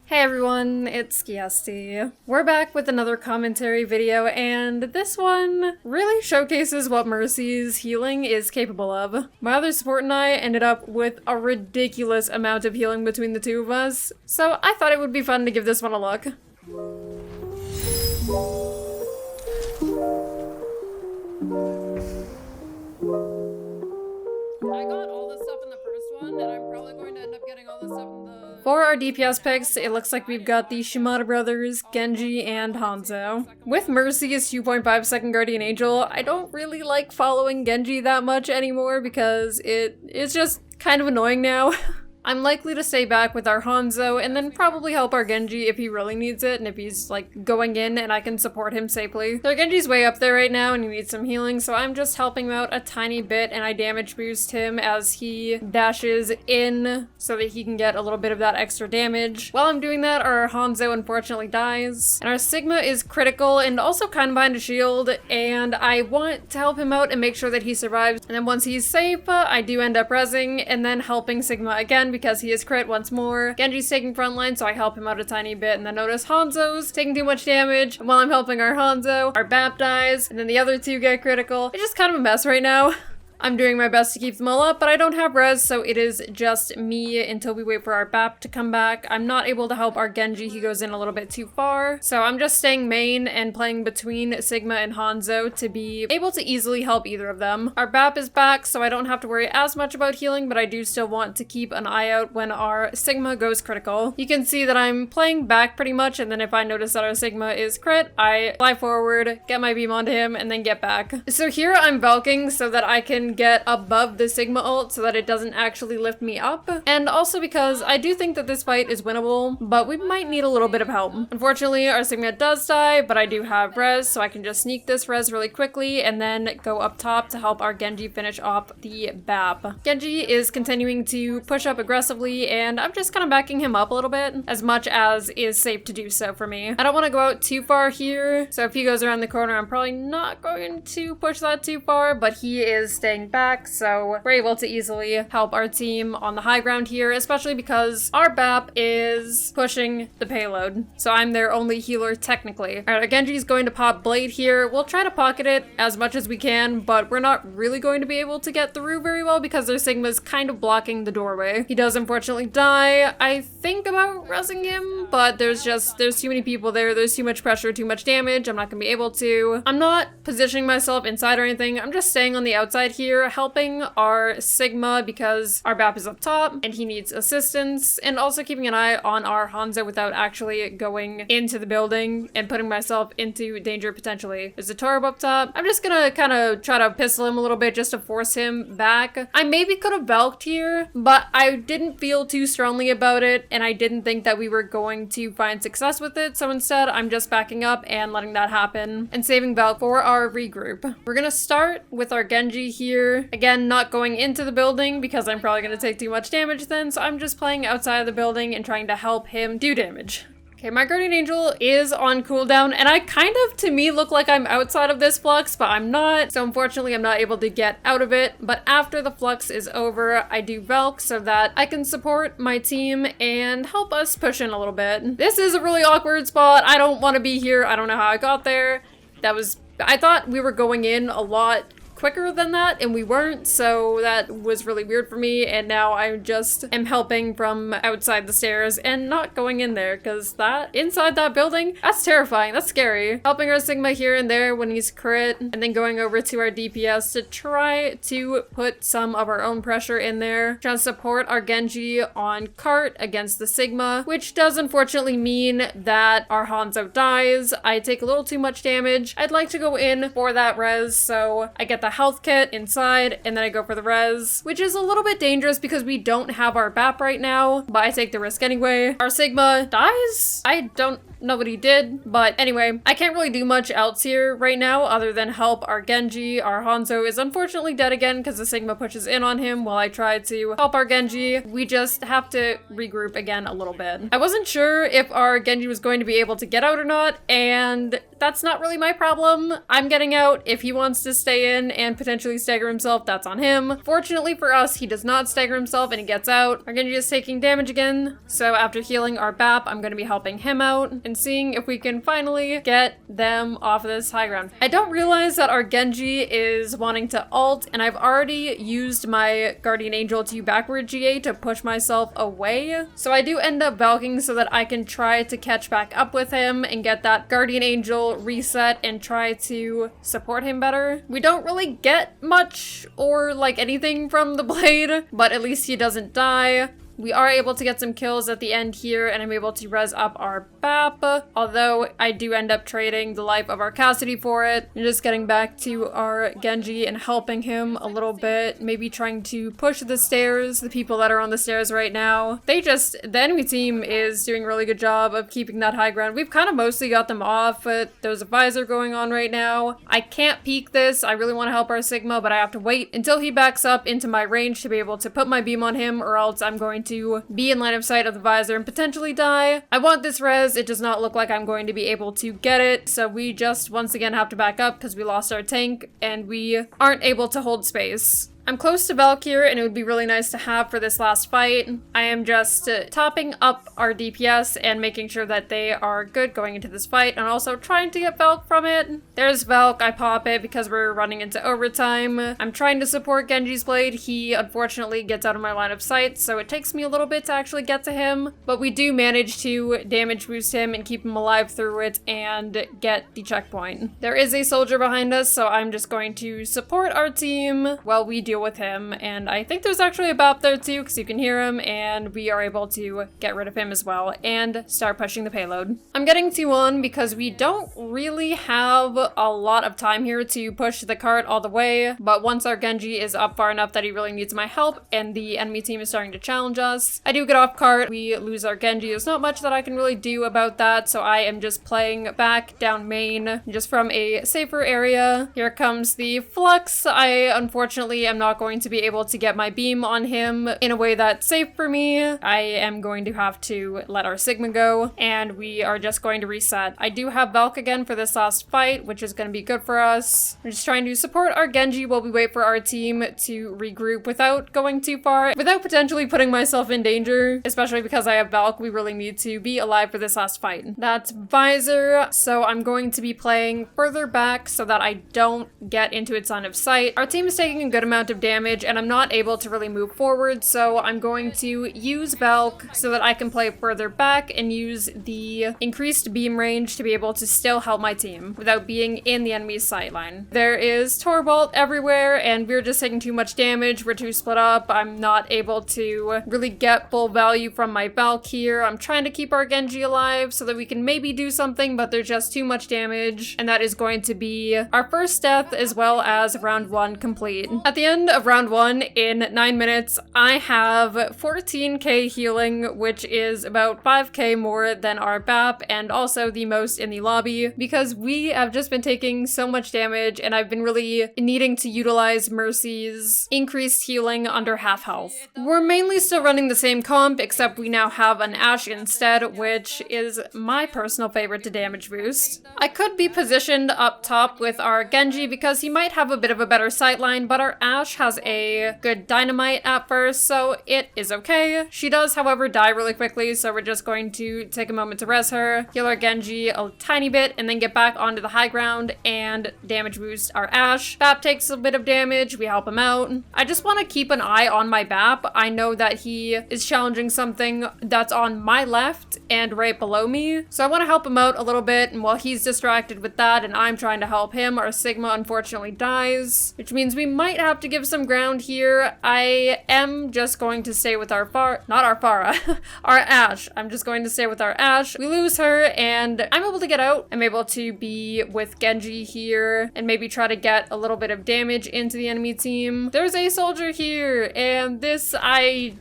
Hey everyone, it's Skiesti. We're back with another commentary video, and this one really showcases what Mercy's healing is capable of. My other support and I ended up with a ridiculous amount of healing between the two of us, so I thought it would be fun to give this one a look. I got all this stuff in the first one, and I'm probably going to end up getting all this stuff in the... For our DPS picks, it looks like we've got the Shimada brothers, Genji, and Hanzo. With Mercy as 2.5 second Guardian Angel, I don't really like following Genji that much anymore because it's just kind of annoying now. I'm likely to stay back with our Hanzo and then probably help our Genji if he really needs it and if he's like going in and I can support him safely. So our Genji's way up there right now and he needs some healing, so I'm just helping him out a tiny bit and I damage boost him as he dashes in so that he can get a little bit of that extra damage. While I'm doing that, our Hanzo unfortunately dies. And our Sigma is critical and also kind of behind a shield, and I want to help him out and make sure that he survives. And then once he's safe, I do end up rezzing and then helping Sigma again because he is crit once more. Genji's taking frontline, so I help him out a tiny bit, and then notice Hanzo's taking too much damage. And while I'm helping our Hanzo, our BAP dies, and then the other two get critical. It's just kind of a mess right now. I'm doing my best to keep them all up, but I don't have res, so it is just me until we wait for our BAP to come back. I'm not able to help our Genji, he goes in a little bit too far. So I'm just staying main and playing between Sigma and Hanzo to be able to easily help either of them. Our BAP is back, so I don't have to worry as much about healing, but I do still want to keep an eye out when our Sigma goes critical. You can see that I'm playing back pretty much, and then if I notice that our Sigma is crit, I fly forward, get my beam onto him, and then get back. So here I'm Valking so that I can get above the Sigma ult so that it doesn't actually lift me up, and also because I do think that this fight is winnable, but we might need a little bit of help. Unfortunately, our Sigma does die, but I do have res, so I can just sneak this res really quickly and then go up top to help our Genji finish off the BAP. Genji is continuing to push up aggressively, and I'm just kind of backing him up a little bit, as much as is safe to do so for me. I don't want to go out too far here, so if he goes around the corner, I'm probably not going to push that too far, but he is staying back, so we're able to easily help our team on the high ground here, especially because our BAP is pushing the payload, so I'm their only healer technically. Alright, our Genji's going to pop Blade here. We'll try to pocket it as much as we can, but we're not really going to be able to get through very well because their Sigma's kind of blocking the doorway. He does unfortunately die. I think about rezzing him, but there's too many people there. There's too much pressure, too much damage. I'm not gonna be able to. I'm not positioning myself inside or anything. I'm just staying on the outside here, helping our Sigma because our BAP is up top and he needs assistance, and also keeping an eye on our Hanzo without actually going into the building and putting myself into danger potentially. There's a Torb up top. I'm just gonna kind of try to pistol him a little bit just to force him back. I maybe could have Valked here, but I didn't feel too strongly about it, and I didn't think that we were going to find success with it, so instead I'm just backing up and letting that happen and saving Valk for our regroup. We're gonna start with our Genji here. Again, not going into the building because I'm probably going to take too much damage then, so I'm just playing outside of the building and trying to help him do damage. Okay, my Guardian Angel is on cooldown, and I kind of, to me, look like I'm outside of this flux, but I'm not, so unfortunately I'm not able to get out of it. But after the flux is over, I do Valk so that I can support my team and help us push in a little bit. This is a really awkward spot. I don't want to be here. I don't know how I got there. I thought we were going in a lot quicker than that, and we weren't, so that was really weird for me, and now I just am helping from outside the stairs and not going in there, because that, inside that building, that's terrifying, that's scary. Helping our Sigma here and there when he's crit, and then going over to our DPS to try to put some of our own pressure in there, trying to support our Genji on cart against the Sigma, which does unfortunately mean that our Hanzo dies. I take a little too much damage. I'd like to go in for that res, so I get the health kit inside, and then I go for the res, which is a little bit dangerous because we don't have our BAP right now, but I take the risk anyway. Our Sigma dies? I don't know what he did, but anyway, I can't really do much else here right now other than help our Genji. Our Hanzo is unfortunately dead again because the Sigma pushes in on him while I try to help our Genji. We just have to regroup again a little bit. I wasn't sure if our Genji was going to be able to get out or not, and that's not really my problem. I'm getting out. If he wants to stay in and potentially stagger himself, that's on him. Fortunately for us, he does not stagger himself and he gets out. Our Genji is taking damage again, so after healing our BAP, I'm going to be helping him out and seeing if we can finally get them off of this high ground. I don't realize that our Genji is wanting to ult, and I've already used my Guardian Angel to backward GA to push myself away, so I do end up Valking so that I can try to catch back up with him and get that Guardian Angel reset and try to support him better. We don't really get much or like anything from the blade, but at least he doesn't die. We are able to get some kills at the end here, and I'm able to res up our BAP, although I do end up trading the life of our Cassidy for it. And just getting back to our Genji and helping him a little bit, maybe trying to push the stairs, the people that are on the stairs right now. The enemy team is doing a really good job of keeping that high ground. We've kind of mostly got them off, but there's a visor going on right now. I can't peek this. I really want to help our Sigma, but I have to wait until he backs up into my range to be able to put my beam on him, or else I'm going to be in line of sight of the visor and potentially die. I want this res. It does not look like I'm going to be able to get it, so we just once again have to back up because we lost our tank and we aren't able to hold space. I'm close to Valk here, and it would be really nice to have for this last fight. I am just topping up our DPS and making sure that they are good going into this fight, and also trying to get Valk from it. There's Valk. I pop it because we're running into overtime. I'm trying to support Genji's blade. He unfortunately gets out of my line of sight, so it takes me a little bit to actually get to him, but we do manage to damage boost him and keep him alive through it and get the checkpoint. There is a soldier behind us, so I'm just going to support our team while we deal with him, and I think there's actually a BAP there too because you can hear him, and we are able to get rid of him as well and start pushing the payload. I'm getting 2-1 because we don't really have a lot of time here to push the cart all the way, but once our Genji is up far enough that he really needs my help and the enemy team is starting to challenge us, I do get off cart, we lose our Genji. There's not much that I can really do about that, so I am just playing back down main just from a safer area. Here comes the Flux. I unfortunately am not going to be able to get my beam on him in a way that's safe for me. I am going to have to let our Sigma go, and we are just going to reset. I do have Valk again for this last fight, which is going to be good for us. I'm just trying to support our Genji while we wait for our team to regroup without going too far, without potentially putting myself in danger, especially because I have Valk. We really need to be alive for this last fight. That's Visor, so I'm going to be playing further back so that I don't get into its line of sight. Our team is taking a good amount of damage, and I'm not able to really move forward, so I'm going to use Valk so that I can play further back and use the increased beam range to be able to still help my team without being in the enemy's sight line. There is Torbolt everywhere, and we're just taking too much damage. We're too split up. I'm not able to really get full value from my Valk here. I'm trying to keep our Genji alive so that we can maybe do something, but there's just too much damage, and that is going to be our first death as well as round 1 complete. At the end of round 1, in 9 minutes, I have 14k healing, which is about 5k more than our BAP, and also the most in the lobby, because we have just been taking so much damage, and I've been really needing to utilize Mercy's increased healing under half health. We're mainly still running the same comp, except we now have an Ashe instead, which is my personal favorite to damage boost. I could be positioned up top with our Genji because he might have a bit of a better sightline, but our Ashe has a good dynamite at first, so it is okay. She does, however, die really quickly, so we're just going to take a moment to res her, heal our Genji a tiny bit, and then get back onto the high ground and damage boost our Ashe. BAP takes a bit of damage, we help him out. I just want to keep an eye on my BAP. I know that he is challenging something that's on my left and right below me, so I want to help him out a little bit, and while he's distracted with that and I'm trying to help him, our Sigma unfortunately dies, which means we might have to give some ground here. I am just going to stay with our our Ashe. I'm just going to stay with our Ashe. We lose her, and I'm able to get out. I'm able to be with Genji here and maybe try to get a little bit of damage into the enemy team. There's a soldier here, and this, I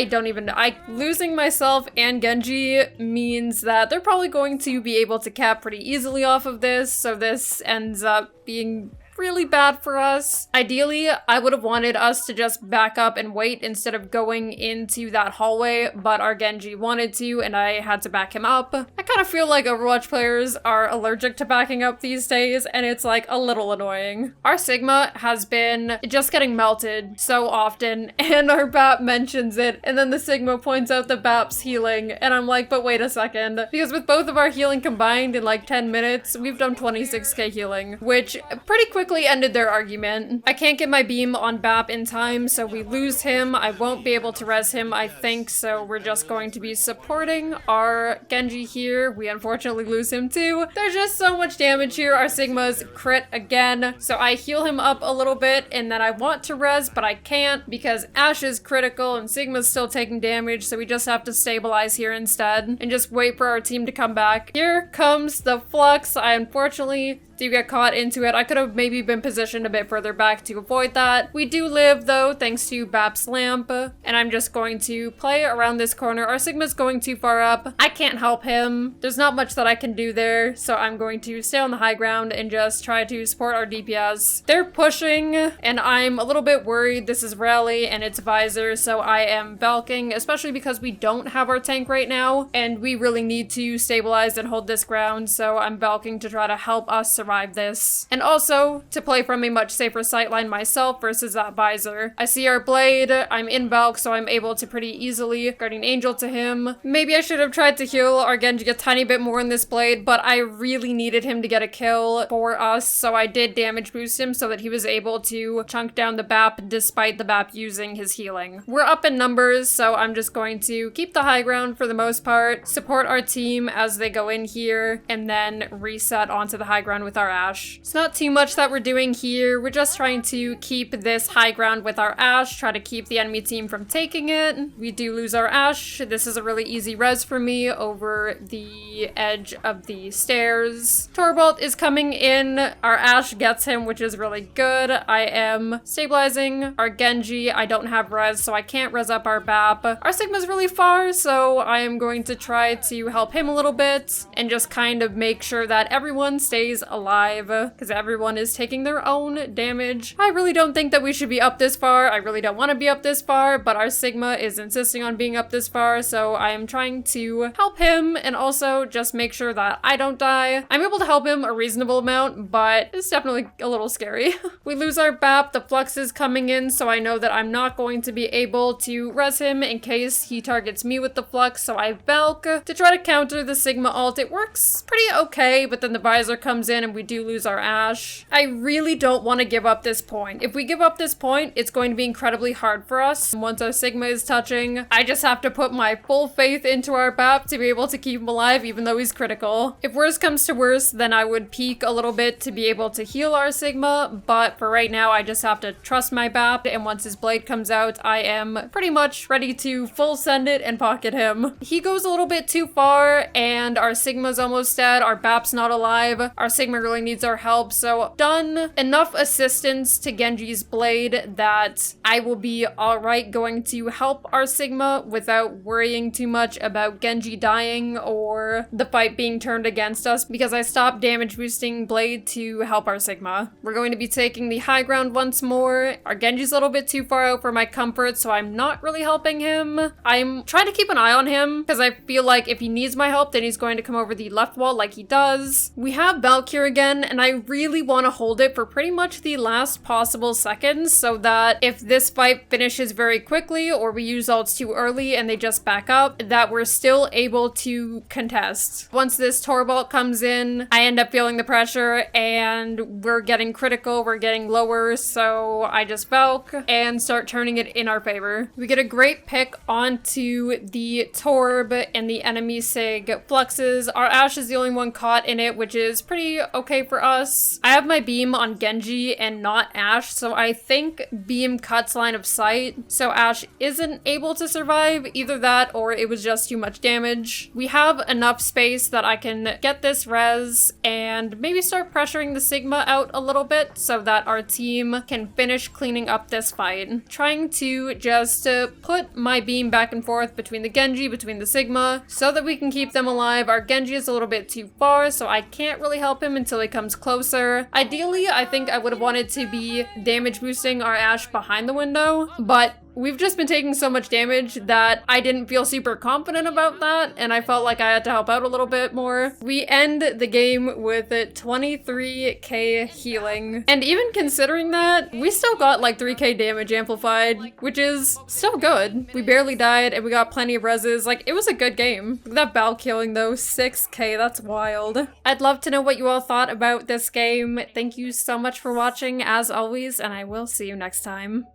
don't even know. Losing myself and Genji means that they're probably going to be able to cap pretty easily off of this, so this ends up being really bad for us. Ideally, I would have wanted us to just back up and wait instead of going into that hallway, but our Genji wanted to, and I had to back him up. I kind of feel like Overwatch players are allergic to backing up these days, and it's like a little annoying. Our Sigma has been just getting melted so often, and our BAP mentions it, and then the Sigma points out the BAP's healing, and I'm like, but wait a second, because with both of our healing combined in like 10 minutes, we've done 26k healing, which pretty quickly ended their argument. I can't get my beam on BAP in time, so we lose him. I won't be able to res him, I think, so we're just going to be supporting our Genji here. We unfortunately lose him too. There's just so much damage here. Our Sigma's crit again, so I heal him up a little bit, and then I want to res, but I can't because Ashe is critical and Sigma's still taking damage, so we just have to stabilize here instead and just wait for our team to come back. Here comes the Flux. I unfortunately do get caught into it. I could have maybe been positioned a bit further back to avoid that. We do live though, thanks to BAP's lamp, and I'm just going to play around this corner. Our Sigma's going too far up. I can't help him. There's not much that I can do there, so I'm going to stay on the high ground and just try to support our DPS. They're pushing, and I'm a little bit worried. This is Rally and it's Visor, so I am balking, especially because we don't have our tank right now, and we really need to stabilize and hold this ground, so I'm balking to try to help us survive this. And also, to play from a much safer sightline myself versus that Visor. I see our Blade, I'm in bulk, so I'm able to pretty easily Guardian Angel to him. Maybe I should have tried to heal our Genji a tiny bit more in this Blade, but I really needed him to get a kill for us, so I did damage boost him so that he was able to chunk down the BAP despite the BAP using his healing. We're up in numbers, so I'm just going to keep the high ground for the most part, support our team as they go in here, and then reset onto the high ground with our Ashe. It's not too much that we're doing here. We're just trying to keep this high ground with our Ashe, try to keep the enemy team from taking it. We do lose our Ashe. This is a really easy res for me over the edge of the stairs. Torbolt is coming in. Our Ashe gets him, which is really good. I am stabilizing our Genji. I don't have res, so I can't res up our BAP. Our Sigma's really far, so I am going to try to help him a little bit and just kind of make sure that everyone stays alive, because everyone is taking their own damage. I really don't think that we should be up this far. I really don't want to be up this far, but our Sigma is insisting on being up this far, so I am trying to help him and also just make sure that I don't die. I'm able to help him a reasonable amount, but it's definitely a little scary. We lose our BAP, the Flux is coming in, so I know that I'm not going to be able to res him in case he targets me with the Flux, so I Valk to try to counter the Sigma ult. It works pretty okay, but then the Visor comes in and we do lose our Ashe. I really don't want to give up this point. If we give up this point, it's going to be incredibly hard for us. Once our Sigma is touching, I just have to put my full faith into our BAP to be able to keep him alive, even though he's critical. If worse comes to worse, then I would peek a little bit to be able to heal our Sigma, but for right now, I just have to trust my BAP, and once his Blade comes out, I am pretty much ready to full send it and pocket him. He goes a little bit too far, and our Sigma's almost dead. Our BAP's not alive. Our Sigma really needs our help, so done enough assistance to Genji's Blade that I will be alright going to help our Sigma without worrying too much about Genji dying or the fight being turned against us, because I stopped damage boosting Blade to help our Sigma. We're going to be taking the high ground once more. Our Genji's a little bit too far out for my comfort, so I'm not really helping him. I'm trying to keep an eye on him because I feel like if he needs my help, then he's going to come over the left wall like he does. We have Valkyrie again, and I really want to hold it for pretty much the last possible seconds so that if this fight finishes very quickly or we use ults too early and they just back up, that we're still able to contest. Once this Torbolt comes in, I end up feeling the pressure and we're getting critical, we're getting lower, so I just Valk and start turning it in our favor. We get a great pick onto the Torb and the enemy Sig Fluxes. Our Ashe is the only one caught in it, which is pretty okay for us. I have my beam on Genji and not Ashe, so I think beam cuts line of sight, so Ashe isn't able to survive. Either that or it was just too much damage. We have enough space that I can get this res and maybe start pressuring the Sigma out a little bit so that our team can finish cleaning up this fight. Trying to just put my beam back and forth between the Genji, between the Sigma, so that we can keep them alive. Our Genji is a little bit too far, so I can't really help him until he comes closer. Ideally, Ideally, I think I would have wanted to be damage boosting our Ashe behind the window, but we've just been taking so much damage that I didn't feel super confident about that, and I felt like I had to help out a little bit more. We end the game with 23k healing, and even considering that, we still got like 3k damage amplified, which is still good. We barely died, and we got plenty of reses. Like, it was a good game. Look at that Bal killing though, 6k, that's wild. I'd love to know what you all thought about this game. Thank you so much for watching, as always, and I will see you next time.